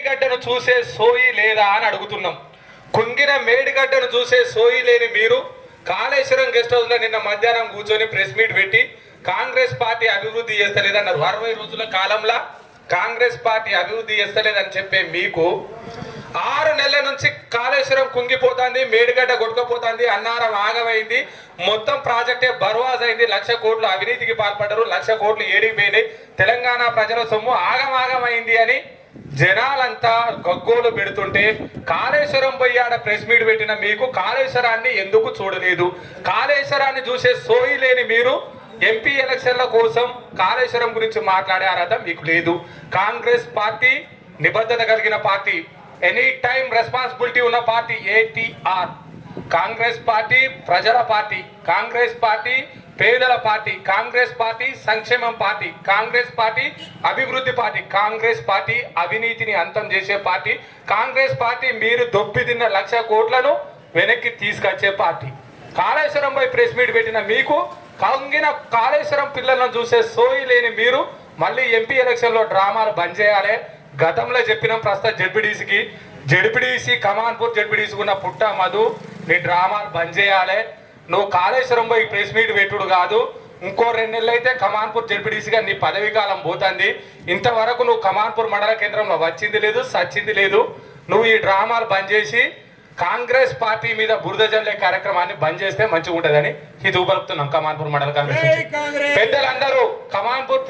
గడ్డను చూసే సోయి లేదా అని అడుగుతున్నాం. కుంగిన మేడిగడ్డను చూసే సోయి లేని మీరు కాళేశ్వరం గెస్ట్ హౌస్ లో నిన్న మధ్యాహ్నం కూర్చొని ప్రెస్ మీట్ పెట్టి కాంగ్రెస్ పార్టీ అభివృద్ధి చేస్తలేదన్నారు. 60 రోజుల కాలంలో కాంగ్రెస్ పార్టీ అభివృద్ధి చేస్తలేదని చెప్పే మీకు 6 నెలల నుంచి కాళేశ్వరం కుంగిపోతుంది, మేడిగడ్డ కొట్టుకుపోతుంది, అన్నారం ఆగమైంది, మొత్తం ప్రాజెక్టే బర్వాజ్ అయింది, 1,00,000 కోట్లు అవినీతికి పాల్పడ్డారు, 1,00,000 కోట్లు ఏడిపోయినాయి, తెలంగాణ ప్రజల సొమ్ము ఆగమాగమైంది అని జనాలంతా గగ్గోలు పెడుతుంటే కాళేశ్వరం పోయి ఆడ ప్రెస్ మీట్ పెట్టిన మీకు కాళేశ్వరాన్ని ఎందుకు చూడలేదు? కాళేశ్వరాన్ని చూసే సోయి లేని మీరు ఎంపీ ఎలక్షన్ల కోసం కాళేశ్వరం గురించి మాట్లాడే అర్హత మీకు లేదు. కాంగ్రెస్ పార్టీ నిబద్ధత కలిగిన పార్టీ, ఎనీ టైం రెస్పాన్సిబిలిటీ ఉన్న పార్టీ ఏటీఆర్. కాంగ్రెస్ పార్టీ ప్రజల పార్టీ, కాంగ్రెస్ పార్టీ పేదల పార్టీ, కాంగ్రెస్ పార్టీ సంక్షేమం పార్టీ, కాంగ్రెస్ పార్టీ అభివృద్ధి పార్టీ, కాంగ్రెస్ పార్టీ అవినీతిని అంతం చేసే పార్టీ, కాంగ్రెస్ పార్టీ మీరు దొప్పి తిన్న 1,00,000 కోట్లను వెనక్కి తీసుకొచ్చే పార్టీ. కాళేశ్వరం పై ప్రెస్ మీట్ పెట్టిన మీకు కంగిన కాళేశ్వరం పిల్లలను చూసే సోయి లేని మీరు మళ్ళీ ఎంపీ ఎలక్షన్లో డ్రామాలు బంద్ చేయాలి. గతంలో చెప్పినాం ప్రస్తుత జెడ్పీడీసీ కమాన్పూర్ జెడ్పీడీసీ ఉన్న పుట్ట మధు నీ డ్రామాలు బంద్ చేయాలి. నువ్వు కాళేశ్వరం పోయి ప్రెస్ మీట్ పెట్టుడు కాదు, ఇంకో 2 నెలలు అయితే కమాన్పూర్ జెడ్పీడీసీగా నీ పదవీ కాలం పోతుంది. ఇంతవరకు నువ్వు కమాన్పూర్ మండల కేంద్రంలో వచ్చింది లేదు, సచ్చింది లేదు. నువ్వు ఈ డ్రామాలు బంద్ చేసి కాంగ్రెస్ పార్టీ మీద బురద జల్లే కార్యక్రమాన్ని బంద్ చేస్తే మంచిగా ఉంటుందని ఇది ఊపలుపుతున్నాం. కమాన్పూర్ మండల కాంగ్రెస్ పెద్దలందరూ కమాన్పూర్